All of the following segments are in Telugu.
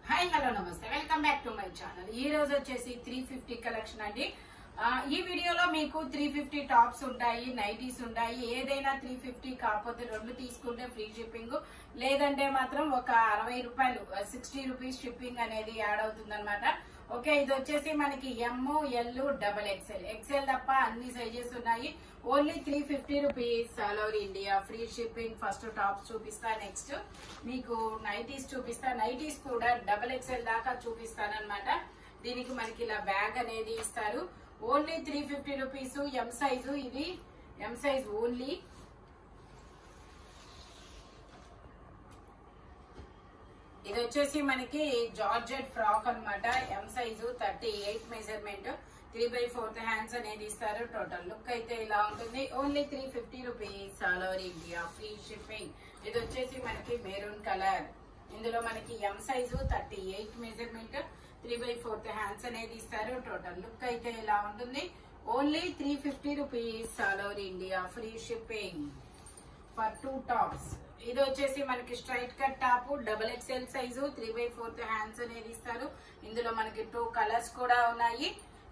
హాయ్ హలో నమస్తే welcome back to my channel. ఈ రోజు వచ్చేసి 350 కలెక్షన్ అండి. ఈ వీడియోలో మీకు 350 టాప్స్ ఉంటాయి, నైటీస్ ఉంటాయి. ఏదైనా 350 కాకపోతే రెండు తీసుకుంటే ఫ్రీ షిప్పింగ్, లేదంటే మాత్రం ఒక 60 రూపాయలు 60 రూపీస్ షిప్పింగ్ అనేది యాడ్ అవుతుంది అనమాట. ఓకే, ఇది వచ్చేసి మనకి M, L, double XL. XL తప్ప అన్ని సైజెస్ ఉన్నాయి. Only 350 rupees all over India free shipping. First tops చూపిస్తా, నెక్స్ట్ మీకు నైటీస్ చూపిస్తా. నైటీస్ కూడా డబల్ ఎక్స్ఎల్ దాకా చూపిస్తాను అనమాట. దీనికి మనకి ఇలా బ్యాగ్ అనేది ఇస్తారు. Only 350 rupees. ఎం సైజు, ఇది ఎం సైజ్ ఓన్లీ. ఇది వచ్చేసి మనకి జార్జెట్ ఫ్రాక్ అన్నమాట. ఎం సైజు 38 మెజర్మెంట్, 3/4 హ్యాండ్స్ అనేది ఇస్తారు. టోటల్ లుక్ అయితే ఇలా ఉంటుంది. Only 350 rupees all over India free shipping. ఇది వచ్చేసి మనకి మెరూన్ కలర్. ఇందులో మనకి ఎం సైజు 38 మెజర్మెంట్, 3/4 హ్యాండ్స్ అనేది ఇస్తారు. టోటల్ లుక్ అయితే ఇలా ఉంటుంది. Only 350 rupees all over India free shipping for 2 tops. ఇది వచ్చేసి మనకి straight cut top, double XL size, 3/4 hands అనేది ఇస్తారు. ఇందులో మనకి 2 కలర్స్ కూడా ఉన్నాయి.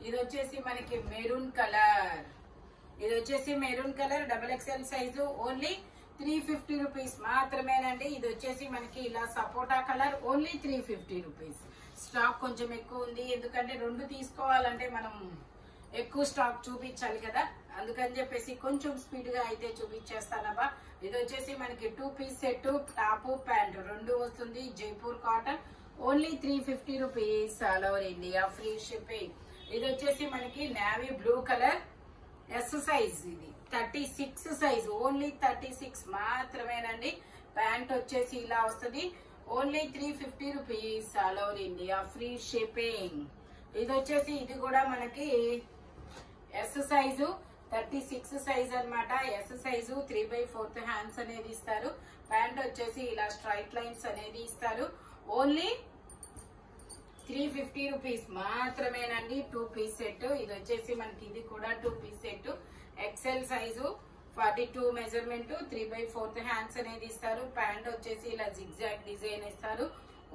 ఇది వచ్చేసి మనకి మెరూన్ కలర్. ఇది వచ్చేసి maroon colour, double XL size. Only 350 rupees మాత్రమేనండి. ఇది వచ్చేసి మనకి ఇలా సపోటా కలర్. Only 350 rupees. స్టాక్ కొంచెం ఎక్కువ ఉంది, ఎందుకంటే రెండు తీసుకోవాలంటే మనం ఎక్కువ స్టాక్ చూపించాలి కదా, అందుకని చెప్పేసి కొంచెం స్పీడ్ గా అయితే చూపించేస్తానబ్బా. ఇది వచ్చేసి మనకి 2 పీస్ సెట్, టాప్ ప్యాంట్ రెండు వస్తుంది. Jaipur cotton. Only 350 rupees all over India free shipping. ఇది వచ్చేసి మనకి navy blue colour, S size. ఇది 36 సైజ్. ఓన్లీ 36 మాత్రమేనండి. ప్యాంట్ వచ్చేసి ఇలా వస్తుంది. Only 350 rupees all over India free shipping. ఇది వచ్చేసి ఇది కూడా మనకి ఎస్ సైజు, 36 సైజ్ అనమాట. ఎస్ సైజు, 3/4 హ్యాండ్స్ అనేది ఇస్తారు. ప్యాంట్ వచ్చేసి ఇలా స్ట్రైట్ లైన్స్ అనేది ఇస్తారు. ఓన్లీ 350 రూపీస్ మాత్రమేనండి. 2 పీస్ సెట్. ఇది వచ్చేసి మనకి ఇది కూడా 2 piece set. XL size, 42 measurement, 3/4 hands అనేది ఇస్తారు. ప్యాంట్ వచ్చేసి ఇలా జిగ్జాగ్ డిజైన్ ఇస్తారు.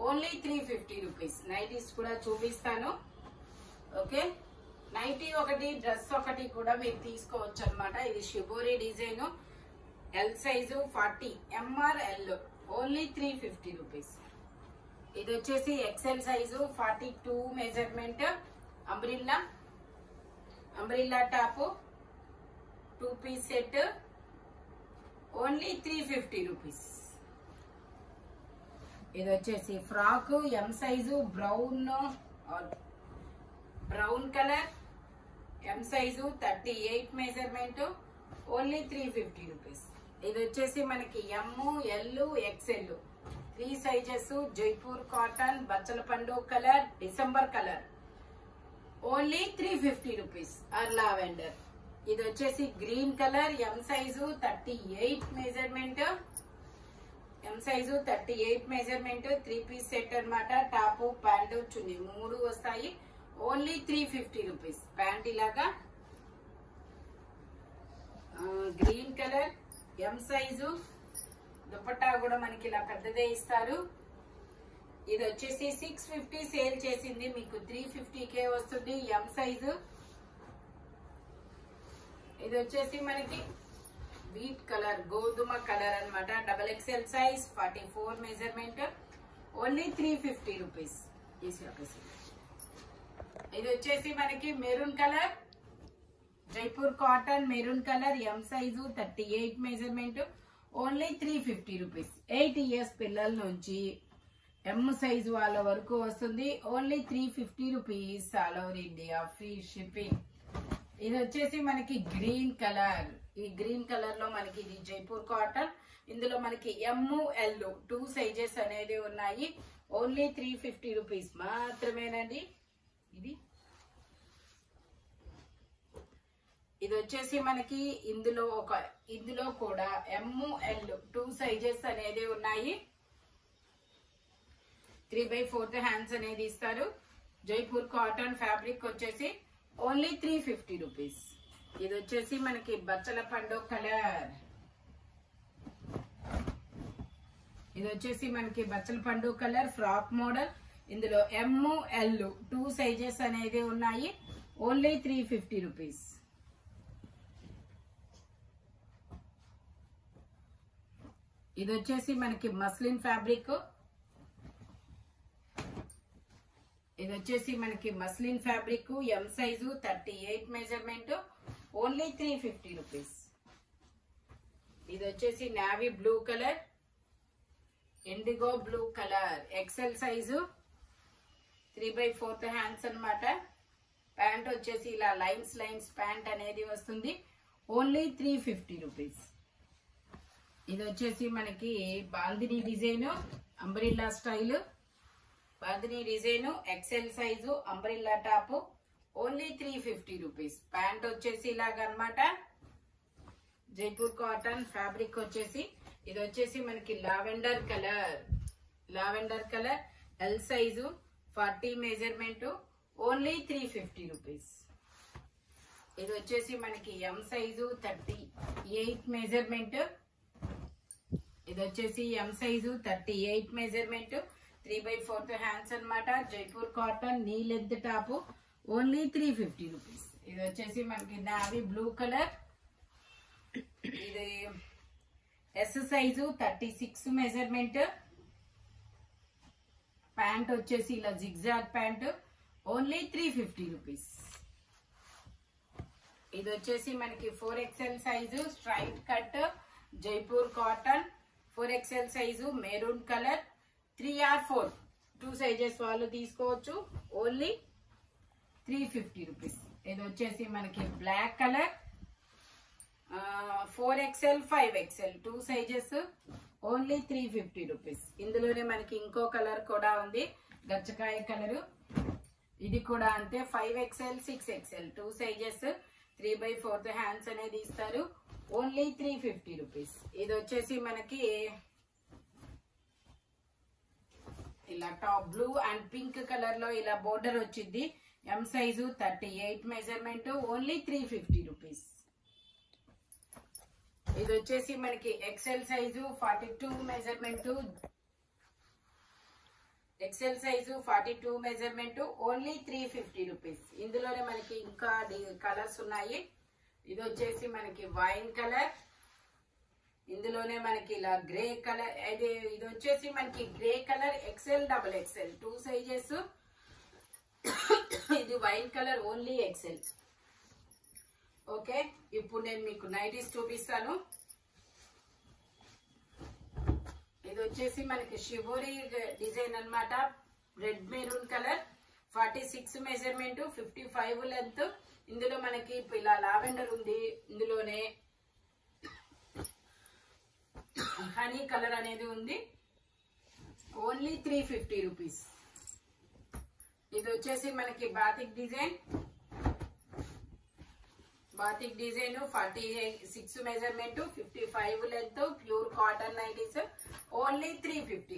Only 350 rupees. నైటీస్ కూడా చూపిస్తాను. ఓకే, నైటీ ఒకటి, డ్రెస్ ఒకటి కూడా మీరు తీసుకోవచ్చు అనమాట. ఇది shibori design, L size 40, M or L. Only 350 rupees. ఇది వచ్చేసి XL size, 42 measurement, umbrella top, 2 piece set. Only 350 rupees. ఇది వచ్చేసి frock, M size, brown colour, M size, 38 measurement. Only 350 rupees. ఇది వచ్చేసి మనకి M, L, XL 3 sizes. Jaipur cotton, బచ్చల పండు colour, December colour. Only 350 rupees. Or lavender. ఇది వచ్చేసి green colour, M size, 38 measurement, ఎం సైజు 38 మెజర్మెంట్, 3 పీస్ సెట్ అనమాట. టాప్, ప్యాంట్, చున్నీ 3 వస్తాయి. Only 350 rupees. ప్యాంట్ ఇలాగా green colour, M size. Dupatta కూడా మనకి ఇలా పెద్దదే ఇస్తారు. ఇది వచ్చేసి 650 సేల్ చేసింది, మీకు 350కే వస్తుంది. M size. ఇది వచ్చేసి మనకి వీట్ కలర్, గోధుమ కలర్ అనమాట. Double XL size, 44 measurement. Only 350 rupees. ఇది వచ్చేసి మనకి maroon colour, Jaipur cotton maroon colour, M size, 38 measurement. Only 350 rupees. 8 years పిల్లల నుంచి ఎం సైజు వాళ్ళ వరకు వస్తుంది. Only 350 rupees all over India free shipping. ఇది వచ్చేసి మనకి గ్రీన్ కలర్. ఈ గ్రీన్ కలర్ లో మనకి ఇది జైపూర్ కాటన్. ఇందులో మనకి ఎమ్, ఎల్ 2 సైజెస్ అనేది ఉన్నాయి. ఓన్లీ 350 రూపీస్ మాత్రమేనండి. ఇది వచ్చేసి మనకి ఇందులో కూడా ఎమ్, ఎల్ 2 సైజెస్ అనేది ఉన్నాయి. 3/4 హ్యాండ్స్ అనేది ఇస్తారు. జైపూర్ కాటన్ ఫ్యాబ్రిక్ వచ్చేసి ఓన్లీ 350 రూపీస్. ఇది వచ్చేసి మనకి బచ్చల పండు కలర్. ఇది వచ్చేసి మనకి బచ్చల పండు కలర్ ఫ్రాక్ మోడల్. ఇందులో ఎమ్ ఎల్ 2 సైజెస్ అనేది ఉన్నాయి. Only 350 rupees. ఇది వచ్చేసి మనకి మస్లిన్ ఫ్యాబ్రిక్. ఇది వచ్చేసి మనకి muslin fabric M size 38 measurement. Only 350 rupees. ఇది వచ్చేసి navy blue colour, indigo blue colour, XL size 3/4 hands అన్నమాట. ప్యాంట్ వచ్చేసి ఇలా లైన్స్ ప్యాంట్ అనేది వస్తుంది. Only 350 rupees. ఇది వచ్చేసి మనకి bandhani design, umbrella style. Bandhani design XL size, umbrella top. Only 350 rupees. Pant వచ్చేసి ఇలాగ అన్నమాట. జైపూర్ కాటన్ ఫ్యాబ్రిక్ వచ్చేసి ఇది వచ్చేసి మనకి lavender colour L size 40 measurement. Only 350 rupees. ఇది వచ్చేసి మనకి ఎం సైజు 38 మెజర్మెంట్. ఇది వచ్చేసి ఎం సైజు 38 మెజర్మెంట్, 3/4 హ్యాండ్స్ అన్నమాట. Jaipur cotton knee length top. Only 350 rupees. ఇది వచ్చేసి మనకి నావీ బ్లూ కలర్. ఇది ఎస్ సైజు 36 మెజర్మెంట్. ప్యాంట్ వచ్చేసి ఇలా జిగ్జాగ్ ప్యాంట్. Only 350 rupees. ఇది వచ్చేసి మనకి 4XL size straight cut Jaipur cotton. 4XL size maroon colour. 3 or 4 2 sizes వాళ్ళు తీసుకోవచ్చు. Only 350 rupees. ఇది వచ్చేసి మనకి black colour 4XL 5XL 2 sizes. Only 350 rupees. ఇందులోనే మనకి ఇంకో కలర్ కూడా ఉంది, గచ్చకాయ కలర్. ఇది కూడా అంతే 5XL 6XL 2 సైజెస్, 3/4 హ్యాండ్స్ అనేది ఇస్తారు. Only 350 rupees. ఇది వచ్చేసి మనకి ఇలా top blue and pink colour లో ఇలా బోర్డర్ వచ్చింది. M size 38 measurement. Only 350 rupees. ఇది వచ్చేసి మనకి XL size 42 measurement. XL size 42 measurement. Only 350 rupees. ఇందులోనే మనకి ఇంకా కలర్స్ ఉన్నాయి. ఇది వచ్చేసి మనకి వైన్ కలర్. ఇందులోనే మనకి ఇలా గ్రే కలర్. ఇది వచ్చేసి మనకి grey colour XL XXL 2 sizes. ఇది wine colour only XL. Okay, ఇప్పుడు నేను మీకు నైటీస్ చూపిస్తాను. ఇది వచ్చేసి మనకి షిబోరి డిజైన్ అన్నమాట. Red maroon colour 46 measurement, 55 length. ఇందులో మనకి ఇలా లావెండర్ ఉంది. ఇందులోనే హనీ కలర్ అనేది ఉంది. Only 350 rupees. ఇది వచ్చేసి మనకి batik design. Batik design 46 measurement, 55 length, pure cotton nighties. Only 350.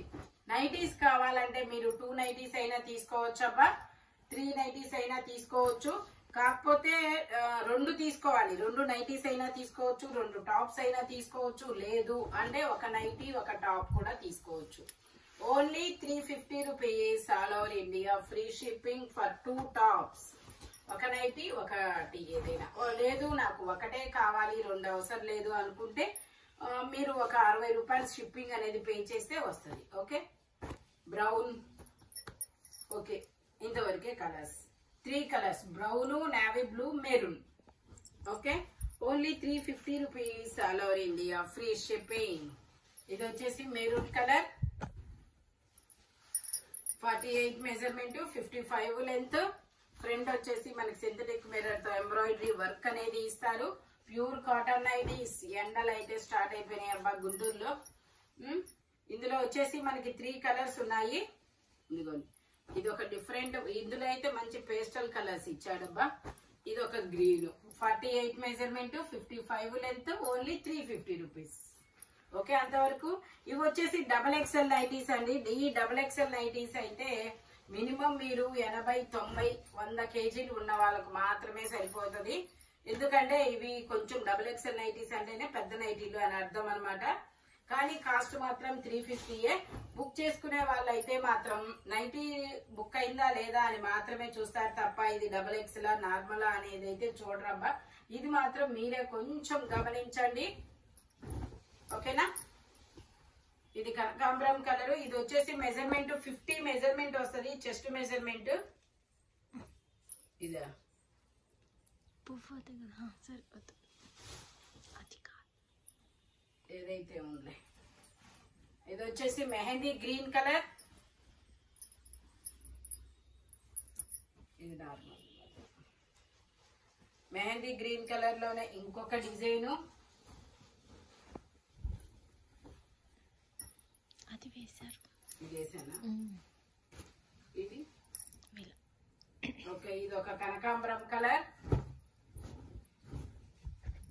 Nighties కావాలంటే మీరు 2 నైటీస్ అయినా తీసుకోవచ్చు అబ్బా, 3 నైటీస్ అయినా తీసుకోవచ్చు. కాకపోతే 2 తీసుకోవాలి. 2 నైటీస్ అయినా తీసుకోవచ్చు, 2 టాప్స్ అయినా తీసుకోవచ్చు. లేదు అంటే ఒక నైటీ ఒక టాప్ కూడా తీసుకోవచ్చు. Only 350 rupees. All over India free shipping for 2 tops. ఒక నైటీ ఒకటి ఏదైనా. లేదు నాకు ఒకటే కావాలి 2 అవసరం లేదు అనుకుంటే మీరు ఒక 60 రూపాయలు షిప్పింగ్ అనేది పే చేస్తే వస్తుంది. Okay, brown. ఓకే, ఇంతవరకే colours. 3 colours, brown, navy blue, maroon. Okay, only 350 rupees. All over India free shipping. ఇది వచ్చేసి maroon colour 48 measurement, 55 length. Front వచ్చేసి మనకి సింథటిక్ మిర్రర్ తో ఎంబ్రాయిడరీ వర్క్ అనేది ఇస్తారు. Pure cotton nighties. ఎండలు అయితే స్టార్ట్ అయిపోయినాయి అబ్బా గుంటూరులో. ఇందులో వచ్చేసి మనకి 3 కలర్స్ ఉన్నాయి. ఇదిగోండి, ఇది ఒక డిఫరెంట్. ఇందులో అయితే మంచి పేస్టల్ కలర్స్ ఇచ్చాడబ్బా. ఇది ఒక green 48 measurement, 55 length. Only 350 rupees. Okay, అంతవరకు. ఇవి వచ్చేసి XXL నైటీస్ అండి. ఈ XXL నైటీస్ అయితే మినిమం మీరు 80, 90, 100 కేజీలు ఉన్న వాళ్ళకు మాత్రమే సరిపోతుంది. ఎందుకంటే ఇవి కొంచెం XXL నైటీస్ అంటేనే పెద్ద నైటీలు అని అర్థం అనమాట. కానీ కాస్ట్ మాత్రం 350. బుక్ చేసుకునే వాళ్ళైతే మాత్రం నైటీ బుక్ అయిందా లేదా అని మాత్రమే చూస్తారు తప్ప ఇది XXL నార్మలా అనేది అయితే చూడరబ్బా. ఇది మాత్రం మీరే కొంచెం గమనించండి, ఓకేనా. ఇది కనకాంబరం కలర్. ఇది వచ్చేసి మెజర్మెంట్ 50 మెజర్మెంట్ వస్తుంది, చెస్ట్ మెజర్మెంట్. ఇదా ఏదైతే ఉంది. ఇది వచ్చేసి మెహందీ గ్రీన్ కలర్. ఇది నార్మల్ మెహందీ గ్రీన్ కలర్ లోనే ఇంకొక డిజైన్. అది వేశారు, ఇది వేసానా. ఇది ఓకే. ఇది ఒక కనకాంబరం కలర్.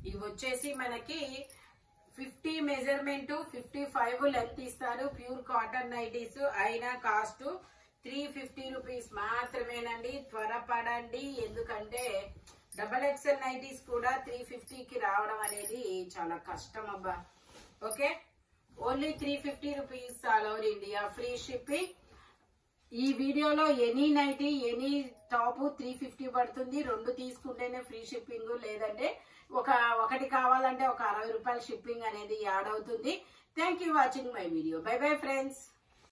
ఇవి వచ్చేసి మనకి 50 మెజర్మెంట్ 55 లెంత్ ఇస్తారు. ప్యూర్ కాటన్ నైటీస్ అయినా కాస్ట్ 350 రూపీస్ మాత్రమేనండి. త్వరపడండి, ఎందుకంటే XXL నైటీస్ కూడా 350కి రావడం అనేది చాలా కష్టం అబ్బా. Okay, only 350 rupees all over India, free shipping. ఈ వీడియోలో ఎనీ నైటీ ఎనీ టాప్ 350 పడుతుంది. 2 తీసుకుంటేనే ఫ్రీ షిప్పింగ్, లేదంటే ఒకటి కావాలంటే ఒక 60 రూపాయల షిప్పింగ్ అనేది యాడ్ అవుతుంది. Thank you watching my video. By bye friends.